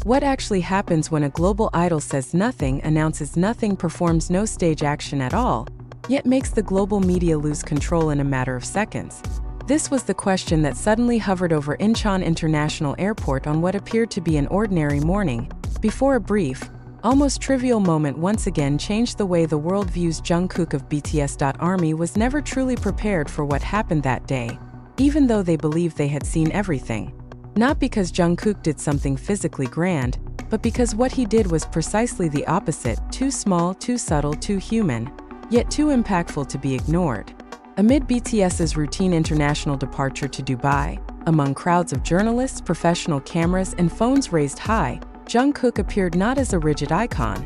What actually happens when a global idol says nothing, announces nothing, performs no stage action at all, yet makes the global media lose control in a matter of seconds? This was the question that suddenly hovered over Incheon International Airport on what appeared to be an ordinary morning, before a brief, almost trivial moment once again changed the way the world views Jungkook of BTS. Army was never truly prepared for what happened that day, even though they believed they had seen everything. Not because Jungkook did something physically grand, but because what he did was precisely the opposite: too small, too subtle, too human, yet too impactful to be ignored. Amid BTS's routine international departure to Dubai, among crowds of journalists, professional cameras, and phones raised high, Jungkook appeared not as a rigid icon,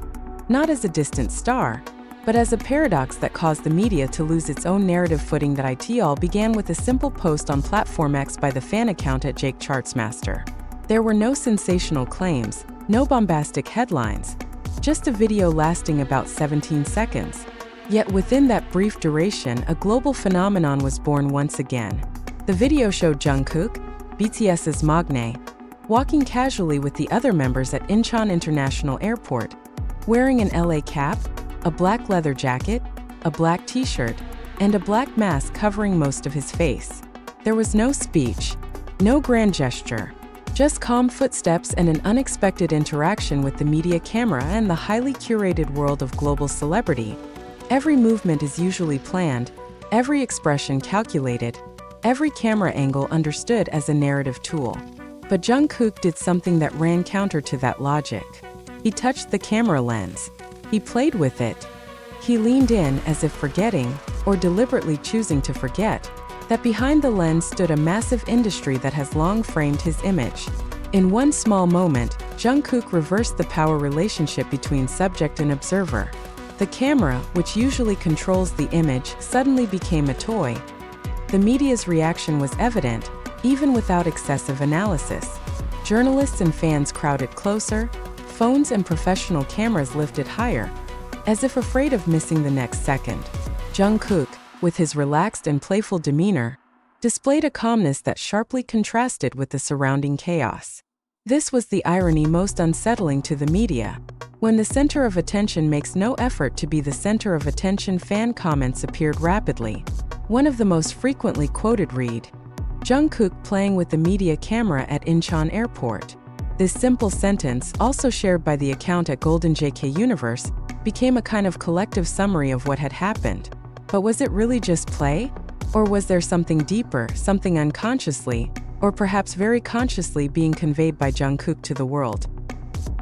not as a distant star, but as a paradox that caused the media to lose its own narrative footing. That it all began with a simple post on Platform X by the fan account at Jake Chartsmaster. There were no sensational claims, no bombastic headlines, just a video lasting about 17 seconds. Yet within that brief duration, a global phenomenon was born once again. The video showed Jungkook, BTS's Magne, walking casually with the other members at Incheon International Airport, wearing an LA cap, a black leather jacket, a black t-shirt, and a black mask covering most of his face. There was no speech, no grand gesture, just calm footsteps and an unexpected interaction with the media camera and the highly curated world of global celebrity. Every movement is usually planned, every expression calculated, every camera angle understood as a narrative tool. But Jungkook did something that ran counter to that logic. He touched the camera lens. He played with it. He leaned in as if forgetting, or deliberately choosing to forget, that behind the lens stood a massive industry that has long framed his image. In one small moment, Jungkook reversed the power relationship between subject and observer. The camera, which usually controls the image, suddenly became a toy. The media's reaction was evident, even without excessive analysis. Journalists and fans crowded closer, phones and professional cameras lifted higher, as if afraid of missing the next second. Jungkook, with his relaxed and playful demeanor, displayed a calmness that sharply contrasted with the surrounding chaos. This was the irony most unsettling to the media. When the center of attention makes no effort to be the center of attention, fan comments appeared rapidly. One of the most frequently quoted read, "Jungkook playing with the media camera at Incheon Airport." This simple sentence, also shared by the account at Golden JK Universe, became a kind of collective summary of what had happened. But was it really just play? Or was there something deeper, something unconsciously, or perhaps very consciously being conveyed by Jungkook to the world?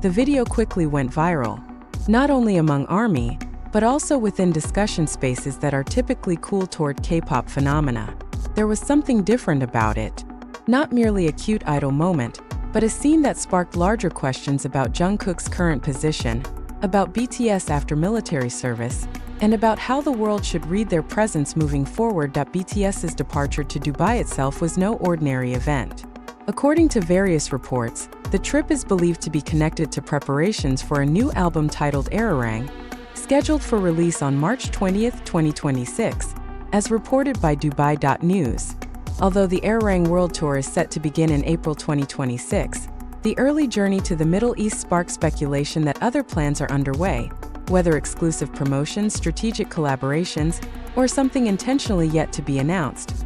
The video quickly went viral, not only among ARMY, but also within discussion spaces that are typically cool toward K-pop phenomena. There was something different about it. Not merely a cute idol moment, but a scene that sparked larger questions about Jungkook's current position, about BTS after military service, and about how the world should read their presence moving forward. BTS's departure to Dubai itself was no ordinary event. According to various reports, the trip is believed to be connected to preparations for a new album titled Erarang, scheduled for release on March 20, 2026, as reported by Dubai.news. Although the Erarang World Tour is set to begin in April 2026, the early journey to the Middle East sparked speculation that other plans are underway, whether exclusive promotions, strategic collaborations, or something intentionally yet to be announced.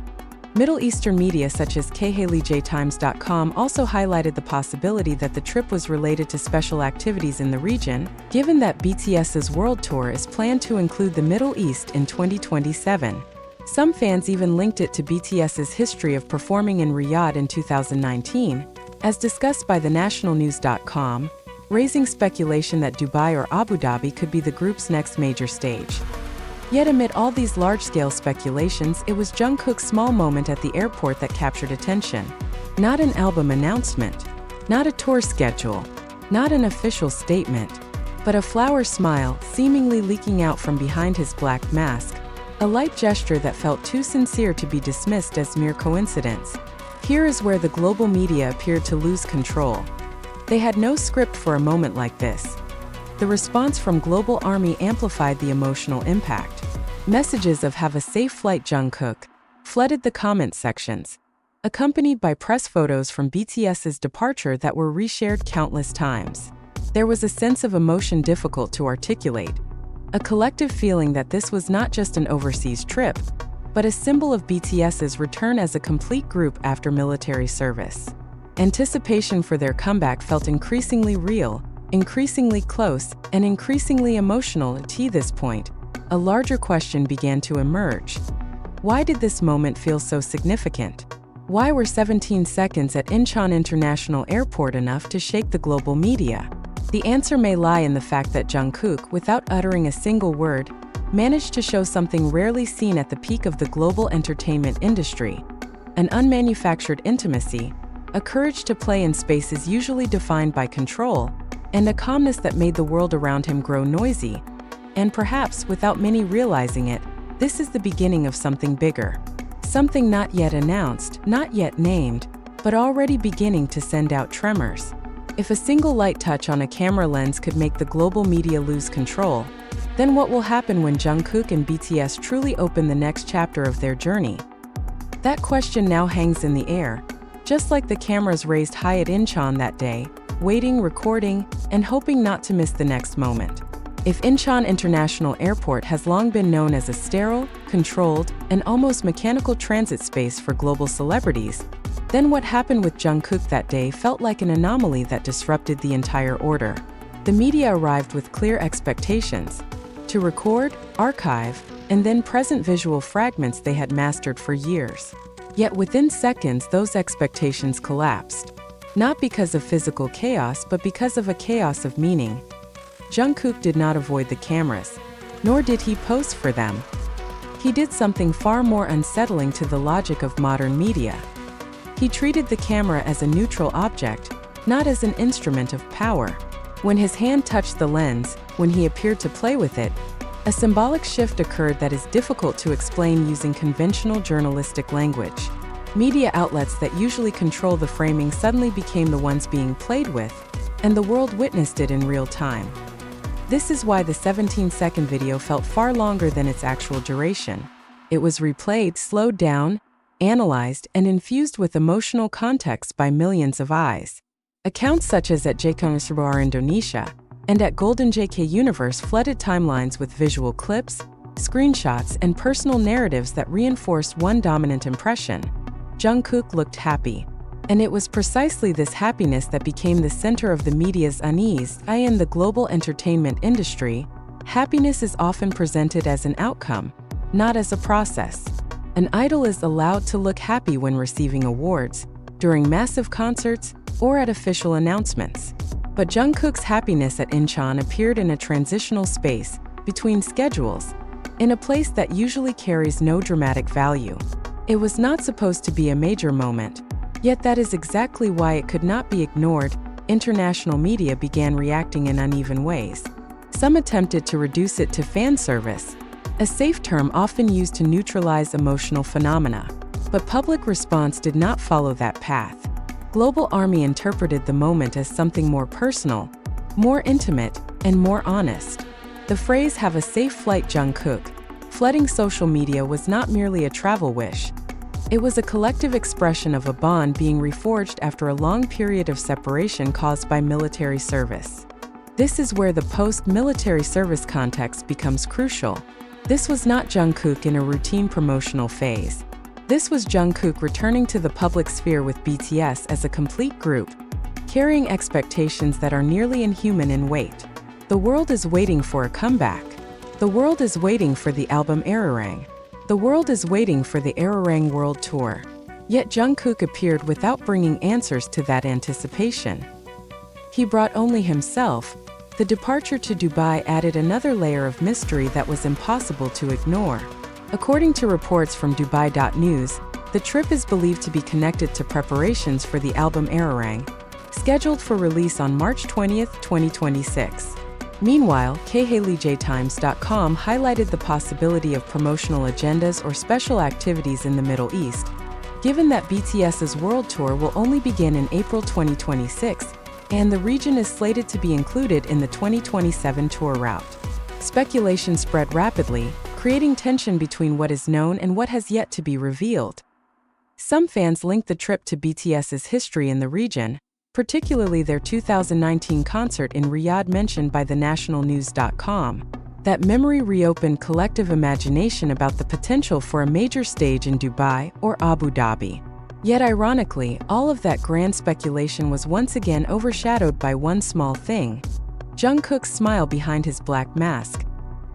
Middle Eastern media such as KHLJTimes.com also highlighted the possibility that the trip was related to special activities in the region, given that BTS's world tour is planned to include the Middle East in 2027. Some fans even linked it to BTS's history of performing in Riyadh in 2019, as discussed by thenationalnews.com, raising speculation that Dubai or Abu Dhabi could be the group's next major stage. Yet amid all these large-scale speculations, it was Jungkook's small moment at the airport that captured attention. Not an album announcement, not a tour schedule, not an official statement, but a flower smile seemingly leaking out from behind his black mask, a light gesture that felt too sincere to be dismissed as mere coincidence. Here is where the global media appeared to lose control. They had no script for a moment like this. The response from Global ARMY amplified the emotional impact. Messages of "Have a safe flight, Jungkook" flooded the comment sections. accompanied by press photos from BTS's departure that were reshared countless times. There was a sense of emotion difficult to articulate, a collective feeling that this was not just an overseas trip, but a symbol of BTS's return as a complete group after military service. Anticipation for their comeback felt increasingly real, increasingly close, and increasingly emotional. At this point, a larger question began to emerge. Why did this moment feel so significant? Why were 17 seconds at Incheon International Airport enough to shake the global media? The answer may lie in the fact that Jungkook, without uttering a single word, managed to show something rarely seen at the peak of the global entertainment industry: an unmanufactured intimacy, a courage to play in spaces usually defined by control, and a calmness that made the world around him grow noisy. And perhaps, without many realizing it, this is the beginning of something bigger. Something not yet announced, not yet named, but already beginning to send out tremors. If a single light touch on a camera lens could make the global media lose control, then what will happen when Jungkook and BTS truly open the next chapter of their journey? That question now hangs in the air, just like the cameras raised high at Incheon that day, waiting, recording, and hoping not to miss the next moment. If Incheon International Airport has long been known as a sterile, controlled, and almost mechanical transit space for global celebrities, then what happened with Jungkook that day felt like an anomaly that disrupted the entire order. The media arrived with clear expectations: to record, archive, and then present visual fragments they had mastered for years. Yet within seconds, those expectations collapsed. Not because of physical chaos, but because of a chaos of meaning. Jungkook did not avoid the cameras, nor did he pose for them. He did something far more unsettling to the logic of modern media. He treated the camera as a neutral object, not as an instrument of power. When his hand touched the lens, when he appeared to play with it, a symbolic shift occurred that is difficult to explain using conventional journalistic language. Media outlets that usually control the framing suddenly became the ones being played with, and the world witnessed it in real time. This is why the 17-second video felt far longer than its actual duration. It was replayed, slowed down, analyzed, and infused with emotional context by millions of eyes. Accounts such as at Jungkook Indonesia and at Golden JK Universe flooded timelines with visual clips, screenshots, and personal narratives that reinforced one dominant impression: Jungkook looked happy. And it was precisely this happiness that became the center of the media's unease. In the global entertainment industry, happiness is often presented as an outcome, not as a process. An idol is allowed to look happy when receiving awards, during massive concerts, or at official announcements. But Jungkook's happiness at Incheon appeared in a transitional space, between schedules, in a place that usually carries no dramatic value. It was not supposed to be a major moment, yet that is exactly why it could not be ignored. International media began reacting in uneven ways. Some attempted to reduce it to fan service, a safe term often used to neutralize emotional phenomena. But public response did not follow that path. Global Army interpreted the moment as something more personal, more intimate, and more honest. The phrase "have a safe flight, Jungkook," flooding social media was not merely a travel wish. It was a collective expression of a bond being reforged after a long period of separation caused by military service. This is where the post-military service context becomes crucial. This was not Jungkook in a routine promotional phase. This was Jungkook returning to the public sphere with BTS as a complete group, carrying expectations that are nearly inhuman in weight. The world is waiting for a comeback. The world is waiting for the album Arirang. The world is waiting for the Arirang World Tour. Yet Jungkook appeared without bringing answers to that anticipation. He brought only himself. The departure to Dubai added another layer of mystery that was impossible to ignore. According to reports from Dubai.news, the trip is believed to be connected to preparations for the album Arirang, scheduled for release on March 20, 2026. Meanwhile, KHaleyJTimes.com highlighted the possibility of promotional agendas or special activities in the Middle East, given that BTS's world tour will only begin in April 2026, and the region is slated to be included in the 2027 tour route. Speculation spread rapidly, creating tension between what is known and what has yet to be revealed. Some fans linked the trip to BTS's history in the region, particularly their 2019 concert in Riyadh mentioned by thenationalnews.com. That memory reopened collective imagination about the potential for a major stage in Dubai or Abu Dhabi. Yet ironically, all of that grand speculation was once again overshadowed by one small thing: Jungkook's smile behind his black mask.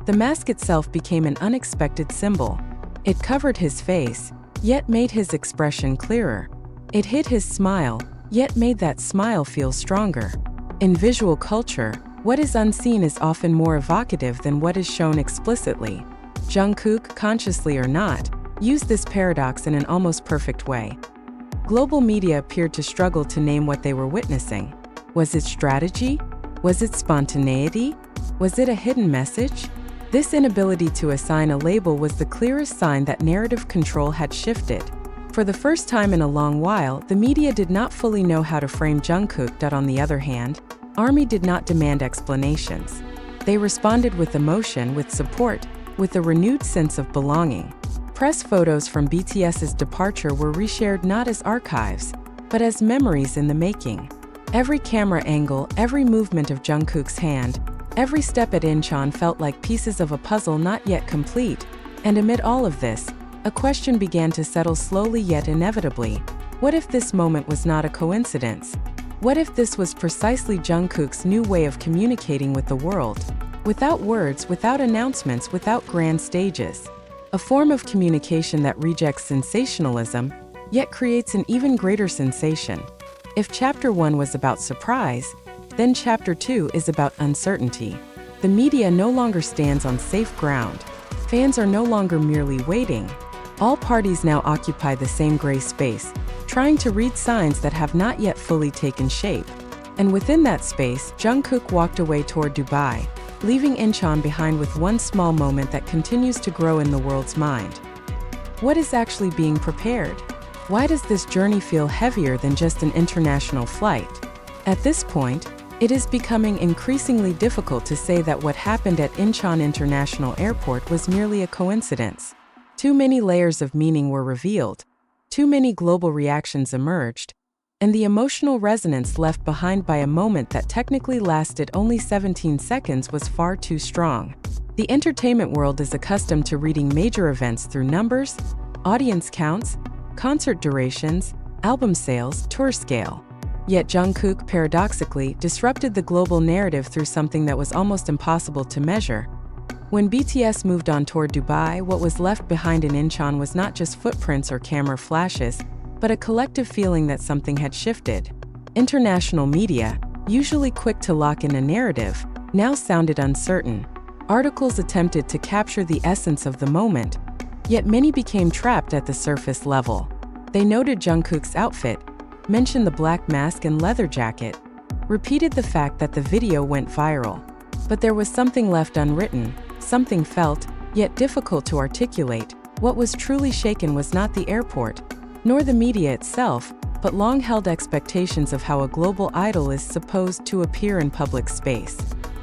The mask itself became an unexpected symbol. It covered his face, yet made his expression clearer. It hid his smile, yet made that smile feel stronger. In visual culture, what is unseen is often more evocative than what is shown explicitly. Jungkook, consciously or not, used this paradox in an almost perfect way. Global media appeared to struggle to name what they were witnessing. Was it strategy? Was it spontaneity? Was it a hidden message? This inability to assign a label was the clearest sign that narrative control had shifted. For the first time in a long while, the media did not fully know how to frame Jungkook. On the other hand, ARMY did not demand explanations. They responded with emotion, with support, with a renewed sense of belonging. Press photos from BTS's departure were reshared not as archives, but as memories in the making. Every camera angle, every movement of Jungkook's hand, every step at Incheon felt like pieces of a puzzle not yet complete. And amid all of this, a question began to settle slowly yet inevitably. What if this moment was not a coincidence? What if this was precisely Jungkook's new way of communicating with the world? Without words, without announcements, without grand stages. A form of communication that rejects sensationalism, yet creates an even greater sensation. If Chapter 1 was about surprise, then Chapter 2 is about uncertainty. The media no longer stands on safe ground. Fans are no longer merely waiting. All parties now occupy the same gray space, trying to read signs that have not yet fully taken shape. And within that space, Jungkook walked away toward Dubai, leaving Incheon behind with one small moment that continues to grow in the world's mind. What is actually being prepared? Why does this journey feel heavier than just an international flight? At this point, it is becoming increasingly difficult to say that what happened at Incheon International Airport was merely a coincidence. Too many layers of meaning were revealed. Too many global reactions emerged, and the emotional resonance left behind by a moment that technically lasted only 17 seconds was far too strong. The entertainment world is accustomed to reading major events through numbers, audience counts, concert durations, album sales, tour scale. Yet Jungkook, paradoxically, disrupted the global narrative through something that was almost impossible to measure. When BTS moved on toward Dubai, what was left behind in Incheon was not just footprints or camera flashes, but a collective feeling that something had shifted. International media, usually quick to lock in a narrative, now sounded uncertain. Articles attempted to capture the essence of the moment, yet many became trapped at the surface level. They noted Jungkook's outfit, mentioned the black mask and leather jacket, repeated the fact that the video went viral. But there was something left unwritten, something felt, yet difficult to articulate. What was truly shaken was not the airport, nor the media itself, but long-held expectations of how a global idol is supposed to appear in public space.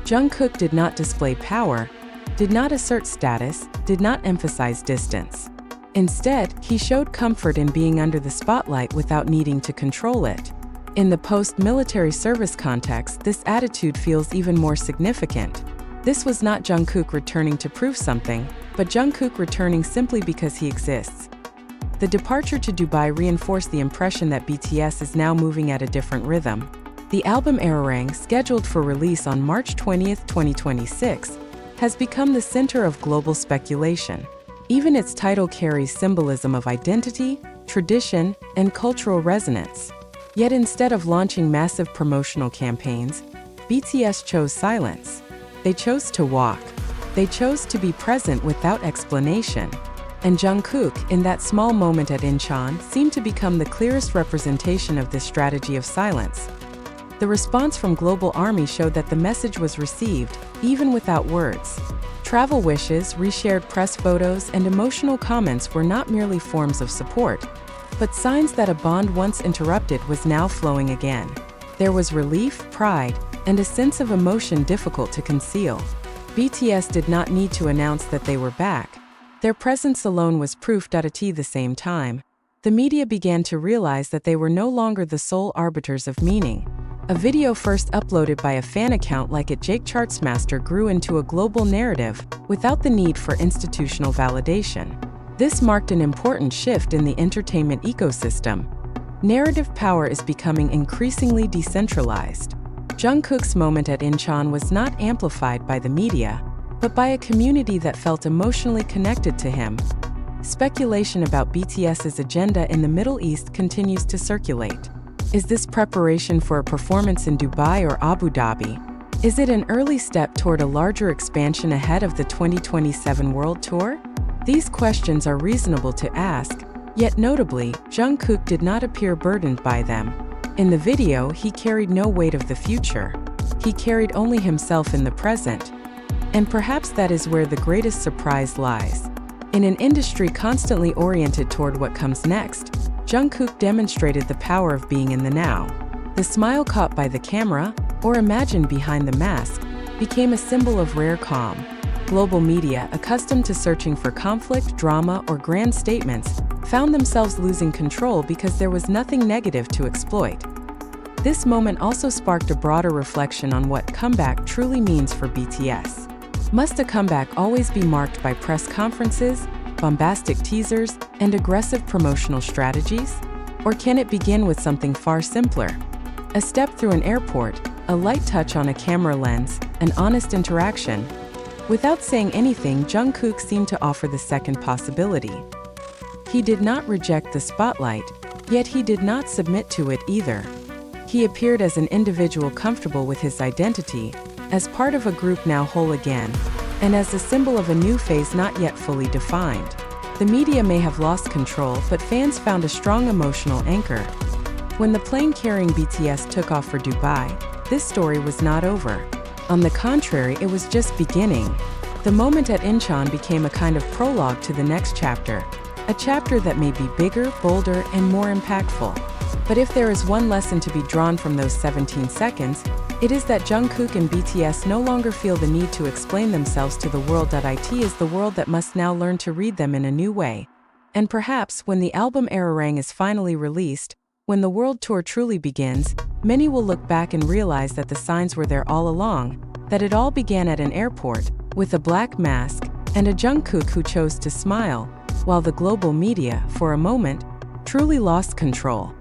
Jungkook did not display power, did not assert status, did not emphasize distance. Instead, he showed comfort in being under the spotlight without needing to control it. In the post-military service context, this attitude feels even more significant. This was not Jungkook returning to prove something, but Jungkook returning simply because he exists. The departure to Dubai reinforced the impression that BTS is now moving at a different rhythm. The album Arirang, scheduled for release on March 20, 2026, has become the center of global speculation. Even its title carries symbolism of identity, tradition, and cultural resonance. Yet instead of launching massive promotional campaigns, BTS chose silence. They chose to walk. They chose to be present without explanation. And Jungkook, in that small moment at Incheon, seemed to become the clearest representation of this strategy of silence. The response from Global ARMY showed that the message was received, even without words. Travel wishes, reshared press photos, and emotional comments were not merely forms of support, but signs that a bond once interrupted was now flowing again. There was relief, pride, and a sense of emotion difficult to conceal. BTS did not need to announce that they were back. Their presence alone was proof. At the same time, the media began to realize that they were no longer the sole arbiters of meaning. A video first uploaded by a fan account like Jake Chartsmaster grew into a global narrative without the need for institutional validation. This marked an important shift in the entertainment ecosystem. Narrative power is becoming increasingly decentralized. Jungkook's moment at Incheon was not amplified by the media, but by a community that felt emotionally connected to him. Speculation about BTS's agenda in the Middle East continues to circulate. Is this preparation for a performance in Dubai or Abu Dhabi? Is it an early step toward a larger expansion ahead of the 2027 World Tour? These questions are reasonable to ask, yet notably, Jungkook did not appear burdened by them. In the video, he carried no weight of the future. He carried only himself in the present. And perhaps that is where the greatest surprise lies. In an industry constantly oriented toward what comes next, Jungkook demonstrated the power of being in the now. The smile caught by the camera, or imagined behind the mask, became a symbol of rare calm. Global media, accustomed to searching for conflict, drama, or grand statements, found themselves losing control because there was nothing negative to exploit. This moment also sparked a broader reflection on what comeback truly means for BTS. Must a comeback always be marked by press conferences, bombastic teasers, and aggressive promotional strategies? Or can it begin with something far simpler? A step through an airport, a light touch on a camera lens, an honest interaction. Without saying anything, Jungkook seemed to offer the second possibility. He did not reject the spotlight, yet he did not submit to it either. He appeared as an individual comfortable with his identity, as part of a group now whole again, and as a symbol of a new phase not yet fully defined. The media may have lost control, but fans found a strong emotional anchor. When the plane carrying BTS took off for Dubai, this story was not over. On the contrary, it was just beginning. The moment at Incheon became a kind of prologue to the next chapter, a chapter that may be bigger, bolder, and more impactful. But if there is one lesson to be drawn from those 17 seconds, it is that Jungkook and BTS no longer feel the need to explain themselves to the world. It is the world that must now learn to read them in a new way. And perhaps when the album Erarang is finally released, when the world tour truly begins, many will look back and realize that the signs were there all along, that it all began at an airport, with a black mask, and a Jungkook who chose to smile, while the global media, for a moment, truly lost control.